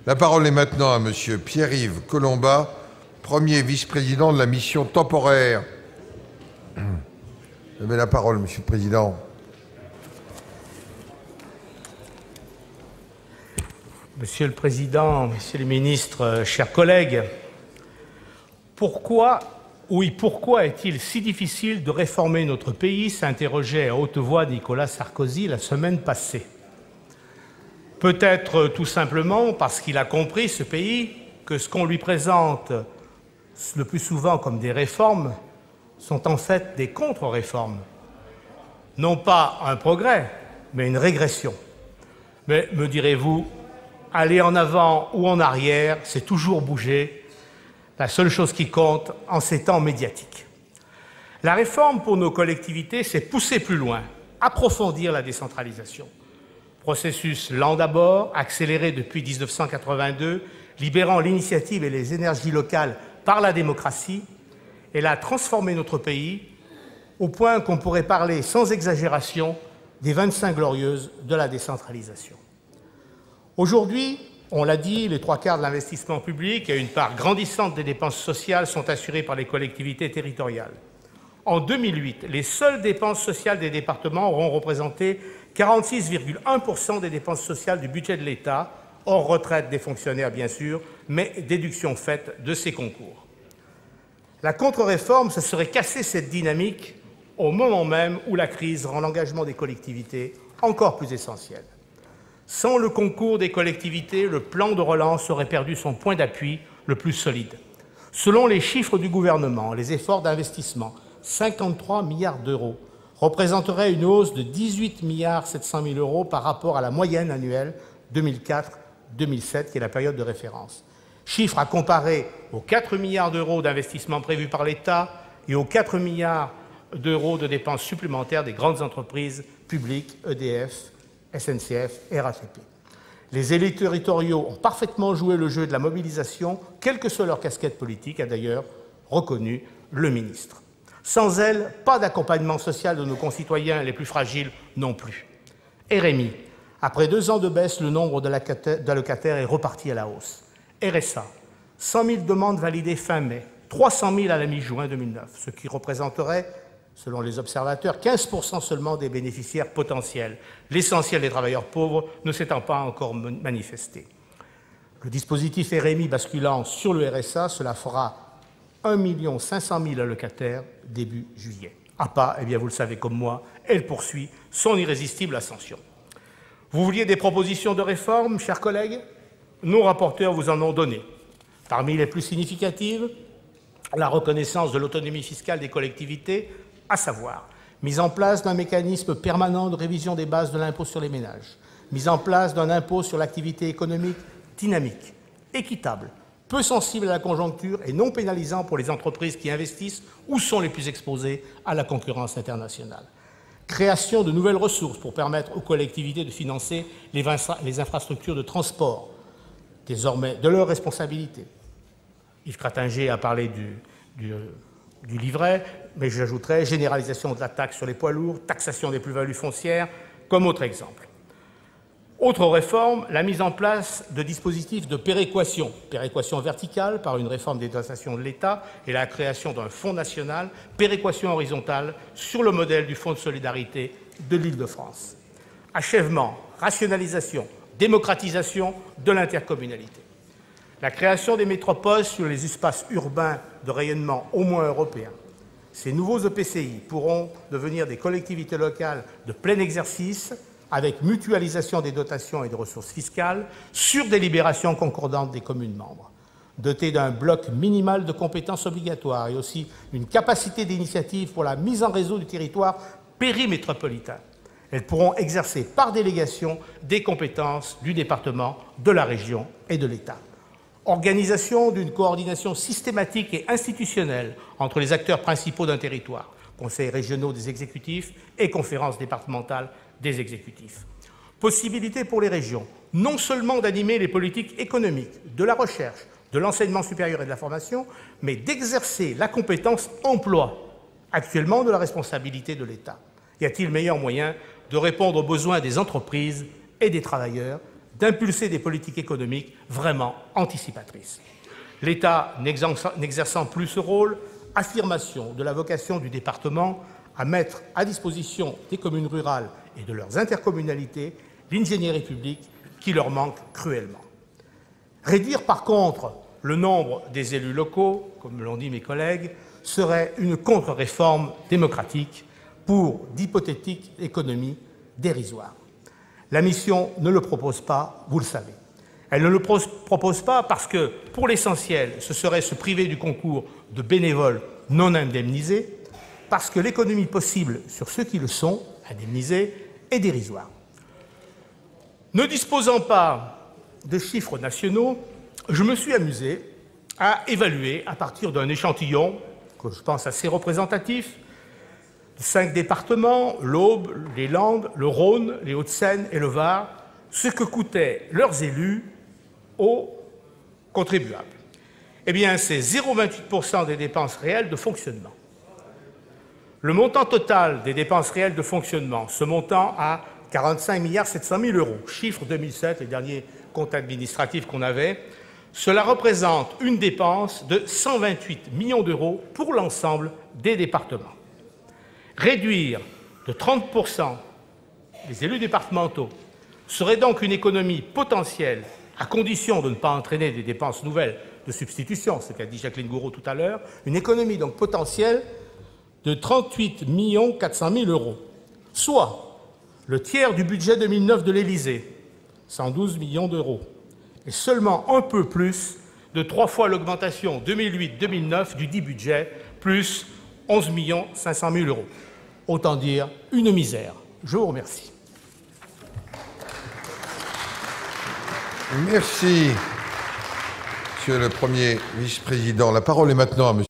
La parole est maintenant à Monsieur Pierre-Yves Collombat, premier vice-président de la mission temporaire. Vous avez la parole, Monsieur le Président. Monsieur le Président, Messieurs les ministres, chers collègues, pourquoi est-il si difficile de réformer notre pays s'interrogeait à haute voix Nicolas Sarkozy la semaine passée. Peut-être tout simplement parce qu'il a compris, ce pays, que ce qu'on lui présente le plus souvent comme des réformes sont en fait des contre-réformes. Non pas un progrès, mais une régression. Mais, me direz-vous, aller en avant ou en arrière, c'est toujours bouger. La seule chose qui compte en ces temps médiatiques. La réforme pour nos collectivités, c'est pousser plus loin, approfondir la décentralisation. Processus lent d'abord, accéléré depuis 1982, libérant l'initiative et les énergies locales par la démocratie, et a transformé notre pays au point qu'on pourrait parler sans exagération des 25 glorieuses de la décentralisation. Aujourd'hui, on l'a dit, les 3/4 de l'investissement public et une part grandissante des dépenses sociales sont assurées par les collectivités territoriales. En 2008, les seules dépenses sociales des départements auront représenté 46,1% des dépenses sociales du budget de l'État, hors retraite des fonctionnaires bien sûr, mais déduction faite de ces concours. La contre-réforme, ce serait casser cette dynamique au moment même où la crise rend l'engagement des collectivités encore plus essentiel. Sans le concours des collectivités, le plan de relance aurait perdu son point d'appui le plus solide. Selon les chiffres du gouvernement, les efforts d'investissement, 53 milliards d'euros, représenteraient une hausse de 18,7 milliards d'euros par rapport à la moyenne annuelle 2004-2007, qui est la période de référence. Chiffre à comparer aux 4 milliards d'euros d'investissement prévus par l'État et aux 4 milliards d'euros de dépenses supplémentaires des grandes entreprises publiques, EDF, SNCF et RATP. Les élus territoriaux ont parfaitement joué le jeu de la mobilisation, quelle que soit leur casquette politique, a d'ailleurs reconnu le ministre. Sans elle, pas d'accompagnement social de nos concitoyens les plus fragiles non plus. RMI. Après 2 ans de baisse, le nombre d'allocataires est reparti à la hausse. RSA. 100 000 demandes validées fin mai, 300 000 à la mi-juin 2009, ce qui représenterait, selon les observateurs, 15% seulement des bénéficiaires potentiels, l'essentiel des travailleurs pauvres ne s'étant pas encore manifesté. Le dispositif RMI basculant sur le RSA, cela fera 1 500 000 allocataires début juillet. APA, eh bien vous le savez comme moi, elle poursuit son irrésistible ascension. Vous vouliez des propositions de réforme, chers collègues? Nos rapporteurs vous en ont donné. Parmi les plus significatives, la reconnaissance de l'autonomie fiscale des collectivités, à savoir mise en place d'un mécanisme permanent de révision des bases de l'impôt sur les ménages, mise en place d'un impôt sur l'activité économique dynamique, équitable, peu sensible à la conjoncture et non pénalisant pour les entreprises qui investissent ou sont les plus exposées à la concurrence internationale. Création de nouvelles ressources pour permettre aux collectivités de financer les infrastructures de transport, désormais de leur responsabilité. Yves Crattinger a parlé du livret, mais j'ajouterai généralisation de la taxe sur les poids lourds, taxation des plus-values foncières, comme autre exemple. Autre réforme, la mise en place de dispositifs de péréquation verticale par une réforme des dotations de l'État et la création d'un fonds national, péréquation horizontale sur le modèle du Fonds de solidarité de l'Île-de-France. Achèvement, rationalisation, démocratisation de l'intercommunalité. La création des métropoles sur les espaces urbains de rayonnement au moins européen. Ces nouveaux EPCI pourront devenir des collectivités locales de plein exercice avec mutualisation des dotations et des ressources fiscales sur délibération concordante des communes membres. Dotés d'un bloc minimal de compétences obligatoires et aussi d'une capacité d'initiative pour la mise en réseau du territoire périmétropolitain, elles pourront exercer par délégation des compétences du département, de la région et de l'État. Organisation d'une coordination systématique et institutionnelle entre les acteurs principaux d'un territoire, conseils régionaux des exécutifs et conférences départementales des exécutifs. Possibilité pour les régions, non seulement d'animer les politiques économiques, de la recherche, de l'enseignement supérieur et de la formation, mais d'exercer la compétence emploi, actuellement de la responsabilité de l'État. Y a-t-il meilleur moyen de répondre aux besoins des entreprises et des travailleurs d'impulser des politiques économiques vraiment anticipatrices. L'État n'exerçant plus ce rôle, affirmation de la vocation du département à mettre à disposition des communes rurales et de leurs intercommunalités l'ingénierie publique qui leur manque cruellement. Réduire par contre le nombre des élus locaux, comme l'ont dit mes collègues, serait une contre-réforme démocratique pour d'hypothétiques économies dérisoires. La mission ne le propose pas, vous le savez. Elle ne le propose pas parce que, pour l'essentiel, ce serait se priver du concours de bénévoles non indemnisés, parce que l'économie possible sur ceux qui le sont, indemnisés, est dérisoire. Ne disposant pas de chiffres nationaux, je me suis amusé à évaluer, à partir d'un échantillon que je pense assez représentatif, 5 départements, l'Aube, les Landes, le Rhône, les Hauts-de-Seine et le Var, ce que coûtaient leurs élus aux contribuables. Eh bien, c'est 0,28% des dépenses réelles de fonctionnement. Le montant total des dépenses réelles de fonctionnement, ce montant à 45 700 000 €, chiffre 2007, les derniers comptes administratifs qu'on avait, cela représente une dépense de 128 millions d'euros pour l'ensemble des départements. Réduire de 30% les élus départementaux serait donc une économie potentielle, à condition de ne pas entraîner des dépenses nouvelles de substitution, ce qu'a dit Jacqueline Gouraud tout à l'heure, une économie donc potentielle de 38 400 000 €, soit le tiers du budget 2009 de l'Élysée, 112 millions d'euros, et seulement un peu plus de 3 fois l'augmentation 2008-2009 du dit budget, plus 11 500 000 €. Autant dire une misère. Je vous remercie. Merci, Monsieur le Premier vice-président. La parole est maintenant à Monsieur